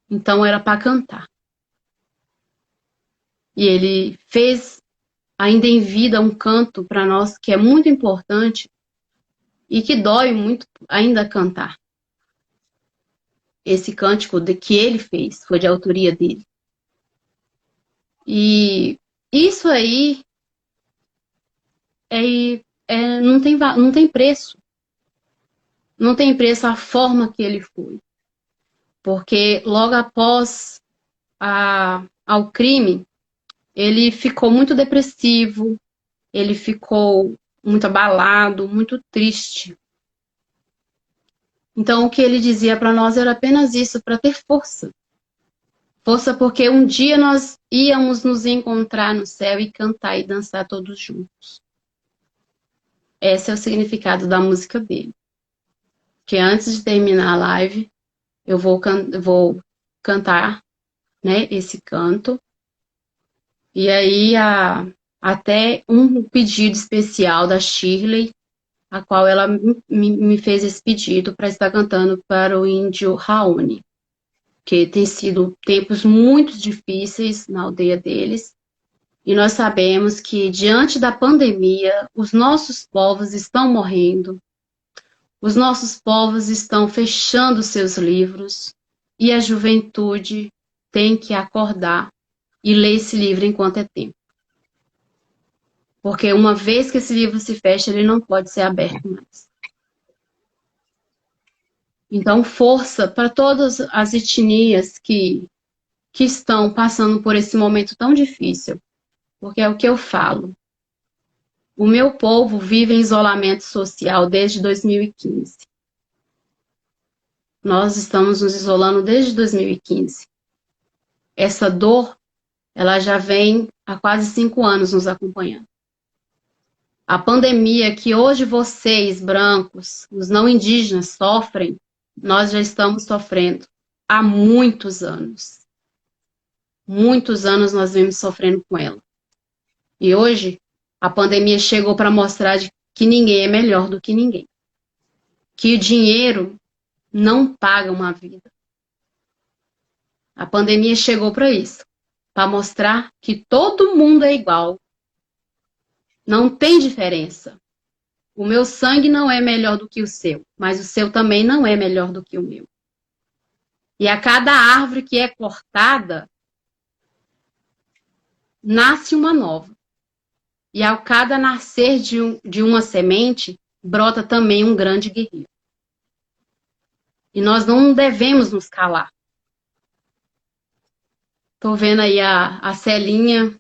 então era para cantar. E ele fez, ainda em vida, um canto para nós que é muito importante e que dói muito ainda cantar. Esse cântico que ele fez foi de autoria dele. E isso aí não tem preço. Não tem preço a forma que ele foi. Porque logo após ao crime, ele ficou muito depressivo, ele ficou muito abalado, muito triste. Então, o que ele dizia para nós era apenas isso, para ter força. Força porque um dia nós íamos nos encontrar no céu e cantar e dançar todos juntos. Esse é o significado da música dele. Que antes de terminar a live, eu vou cantar, né, esse canto. E aí, até um pedido especial da Shirley, a qual ela me fez esse pedido para estar cantando para o índio Raoni, que tem sido tempos muito difíceis na aldeia deles, e nós sabemos que diante da pandemia, os nossos povos estão morrendo, os nossos povos estão fechando seus livros, e a juventude tem que acordar e ler esse livro enquanto é tempo. Porque uma vez que esse livro se fecha, ele não pode ser aberto mais. Então, força para todas as etnias que estão passando por esse momento tão difícil. Porque é o que eu falo. O meu povo vive em isolamento social desde 2015. Nós estamos nos isolando desde 2015. Essa dor, ela já vem há quase 5 anos nos acompanhando. A pandemia que hoje vocês, brancos, os não indígenas, sofrem, nós já estamos sofrendo há muitos anos. Muitos anos nós vemos sofrendo com ela. E hoje, a pandemia chegou para mostrar que ninguém é melhor do que ninguém. Que o dinheiro não paga uma vida. A pandemia chegou para isso. para mostrar que todo mundo é igual. Não tem diferença. O meu sangue não é melhor do que o seu, mas o seu também não é melhor do que o meu. E a cada árvore que é cortada, nasce uma nova. E ao cada nascer de uma semente, brota também um grande guerreiro. E nós não devemos nos calar. Tô vendo aí a Celinha.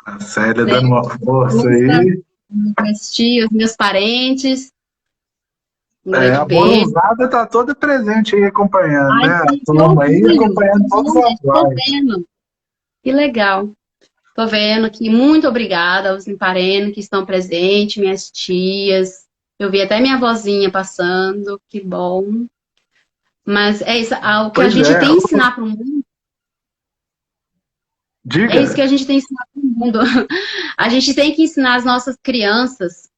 A Célia Né? dando uma força aí. Meus tios, meus parentes. Um grande A beijo. Morunzada tá toda presente aí acompanhando, Ai, né? A que turma aí orgulho. acompanhando todos os Tô lives. vendo. Que legal. Tô vendo aqui. Muito obrigada aos Impareno que estão presentes, minhas tias. Eu vi até minha vozinha passando. Que bom. Mas é isso. O que a Pois gente é, tem que ensinar para o mundo. É isso que diga. a gente tem que ensinar para o mundo. A gente tem que ensinar as nossas crianças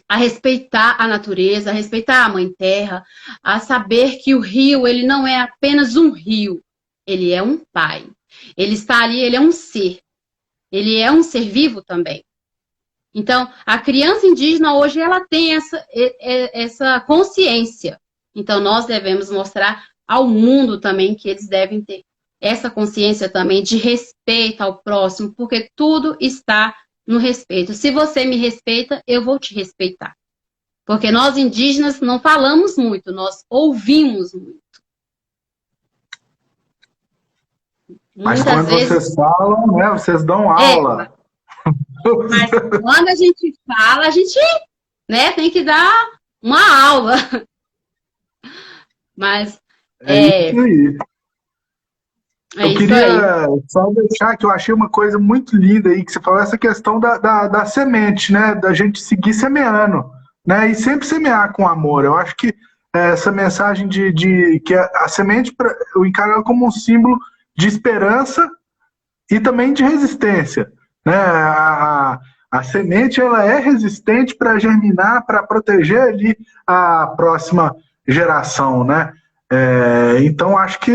a respeitar a natureza, a respeitar a Mãe Terra, a saber que o rio, ele não é apenas um rio, ele é um pai. Ele está ali, ele é um ser vivo também. Então, a criança indígena hoje, ela tem essa consciência. Então, nós devemos mostrar ao mundo também que eles devem ter essa consciência também de respeito ao próximo, porque tudo está no respeito. Se você me respeita, eu vou te respeitar. Porque nós indígenas não falamos muito, nós ouvimos muito. Mas Muitas quando vezes, vocês falam, né? Vocês dão aula. mas quando a gente fala, a gente, né, tem que dar uma aula. Mas É isso aí. é Eu isso aí. queria só deixar que eu achei uma coisa muito linda aí, que você falou, essa questão da semente, né? Da gente seguir semeando, né? E sempre semear com amor. Eu acho que essa mensagem de que a semente, eu encaro ela como um símbolo de esperança e também de resistência, né? A semente, ela é resistente para germinar, para proteger ali a próxima geração, né? Então, acho que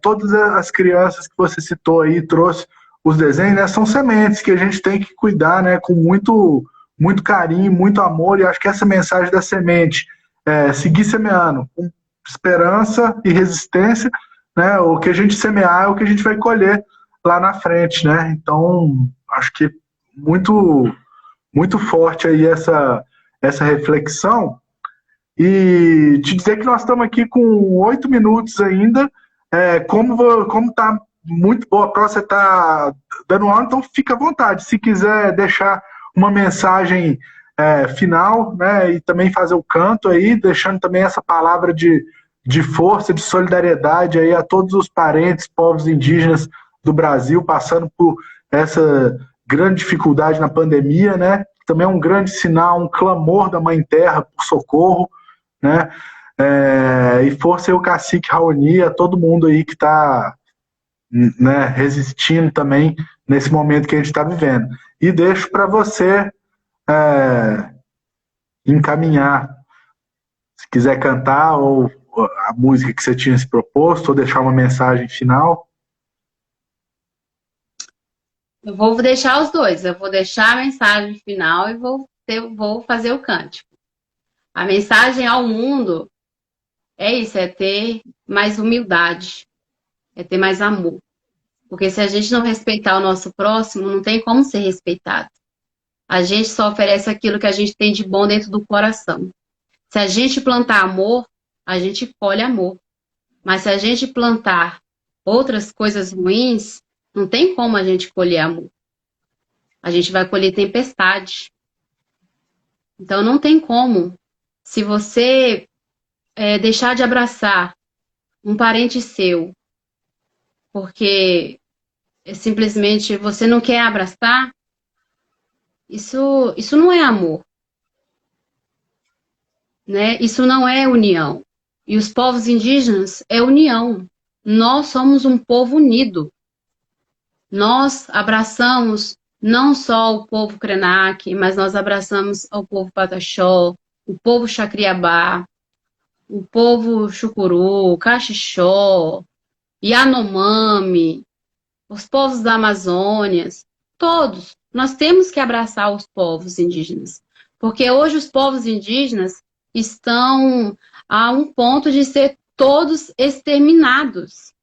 todas as crianças que você citou aí, trouxe os desenhos, né, são sementes que a gente tem que cuidar, né, com muito, muito carinho, muito amor, e acho que essa mensagem da semente, seguir semeando com esperança e resistência, né, o que a gente semear é o que a gente vai colher lá na frente, né? Então, acho que muito, muito forte aí essa reflexão. E te dizer que nós estamos aqui com 8 minutos ainda. Como tá muito boa a prova, você está dando aula, então fica à vontade. Se quiser deixar uma mensagem final, né, e também fazer o canto aí, deixando também essa palavra de força, de solidariedade aí a todos os parentes, povos indígenas do Brasil, passando por essa grande dificuldade na pandemia, né? Também é um grande sinal, um clamor da Mãe Terra por socorro, né? E força aí o cacique Raoni, a todo mundo aí que está, né, resistindo também nesse momento que a gente está vivendo. E deixo para você encaminhar, se quiser cantar ou a música que você tinha se proposto, ou deixar uma mensagem final. Eu vou deixar os dois. Eu vou deixar a mensagem final e vou fazer o cântico. A mensagem ao mundo é isso, é ter mais humildade, é ter mais amor. Porque se a gente não respeitar o nosso próximo, não tem como ser respeitado. A gente só oferece aquilo que a gente tem de bom dentro do coração. Se a gente plantar amor, a gente colhe amor. Mas se a gente plantar outras coisas ruins, não tem como a gente colher amor. A gente vai colher tempestade. Então não tem como. Se você deixar de abraçar um parente seu, porque simplesmente você não quer abraçar, isso não é amor, né? Isso não é união. E os povos indígenas é união. Nós somos um povo unido. Nós abraçamos não só o povo Krenak, mas nós abraçamos o povo Pataxó, o povo Chacriabá, o povo Chucuru, Caxixó, Yanomami, os povos da Amazônia, todos. Nós temos que abraçar os povos indígenas, porque hoje os povos indígenas estão a um ponto de ser todos exterminados.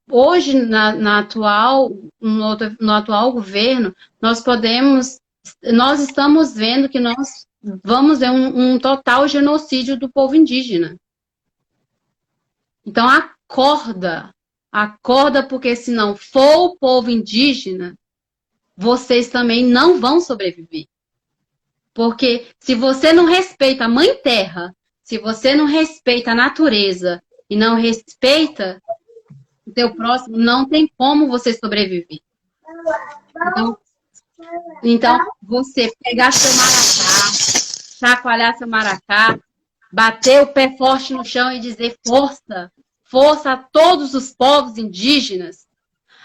Hoje, no atual governo, nós estamos vendo que nós vamos ver um total genocídio do povo indígena. Então, acorda, porque se não for o povo indígena, vocês também não vão sobreviver. Porque se você não respeita a Mãe Terra, se você não respeita a natureza e não respeita o teu próximo, não tem como você sobreviver. Então você pegar seu maracá, chacoalhar seu maracá, bater o pé forte no chão e dizer força, força a todos os povos indígenas,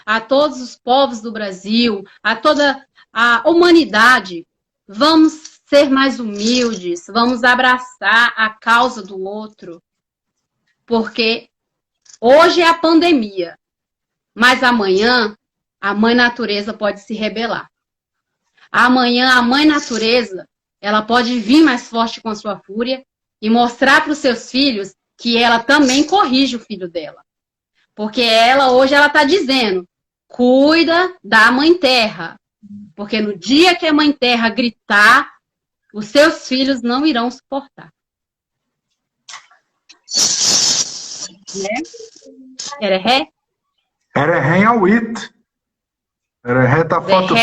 a todos os povos do Brasil, a toda a humanidade. Vamos ser mais humildes, vamos abraçar a causa do outro, porque hoje é a pandemia, mas amanhã a Mãe Natureza pode se rebelar. Amanhã a Mãe Natureza, ela pode vir mais forte com a sua fúria e mostrar para os seus filhos que ela também corrige o filho dela. Porque hoje ela está dizendo, cuida da Mãe Terra, porque no dia que a Mãe Terra gritar, os seus filhos não irão suportar. Né? Ereré? Ereré em Awit. Ereré tá foto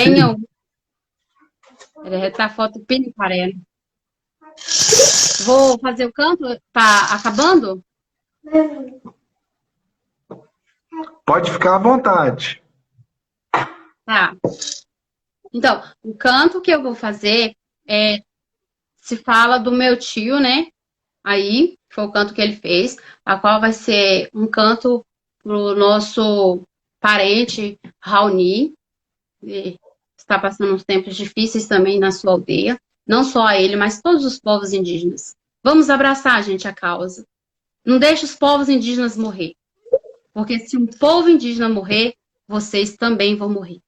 Ereré tá foto pini parendo. Vou fazer o canto? Tá acabando? Pode ficar à vontade. Tá. Então, o canto que eu vou fazer se fala do meu tio, né? Aí, foi o canto que ele fez, a qual vai ser um canto pro nosso parente Raoni, que está passando uns tempos difíceis também na sua aldeia. Não só a ele, mas todos os povos indígenas. Vamos abraçar, gente, a causa. Não deixe os povos indígenas morrer. Porque se um povo indígena morrer, vocês também vão morrer.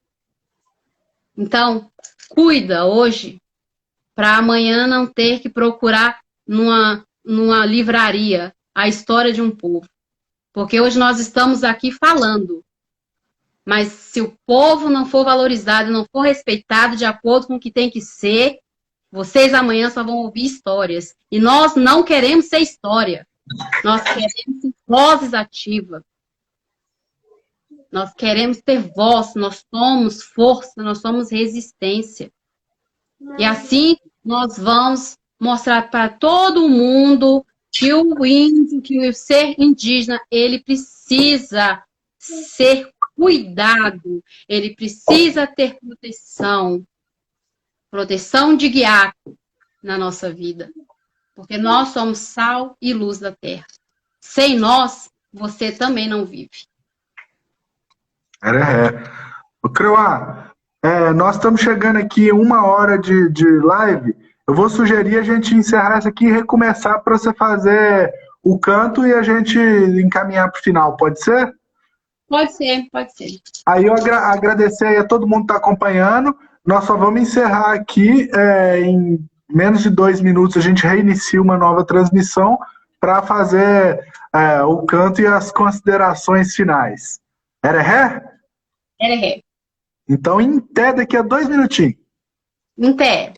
Então, cuida hoje para amanhã não ter que procurar numa livraria a história de um povo. Porque hoje nós estamos aqui falando. Mas se o povo não for valorizado, não for respeitado de acordo com o que tem que ser, vocês amanhã só vão ouvir histórias. E nós não queremos ser história. Nós queremos ser vozes ativas. Nós queremos ter voz. Nós somos força, nós somos resistência. E assim nós vamos mostrar para todo mundo que o índio, que o ser indígena, ele precisa ser cuidado, ele precisa ter proteção. Proteção de guiaco na nossa vida. Porque nós somos sal e luz da terra. Sem nós, você também não vive. O Creuá, nós estamos chegando aqui 1 hora de live. Eu vou sugerir a gente encerrar essa aqui e recomeçar para você fazer o canto e a gente encaminhar para o final. Pode ser? Pode ser, pode ser. Aí eu agradecer aí a todo mundo que está acompanhando. Nós só vamos encerrar aqui em menos de 2 minutos. A gente reinicia uma nova transmissão para fazer o canto e as considerações finais. Ereré? Ereré. Então, em té daqui a 2 minutinhos. Em té.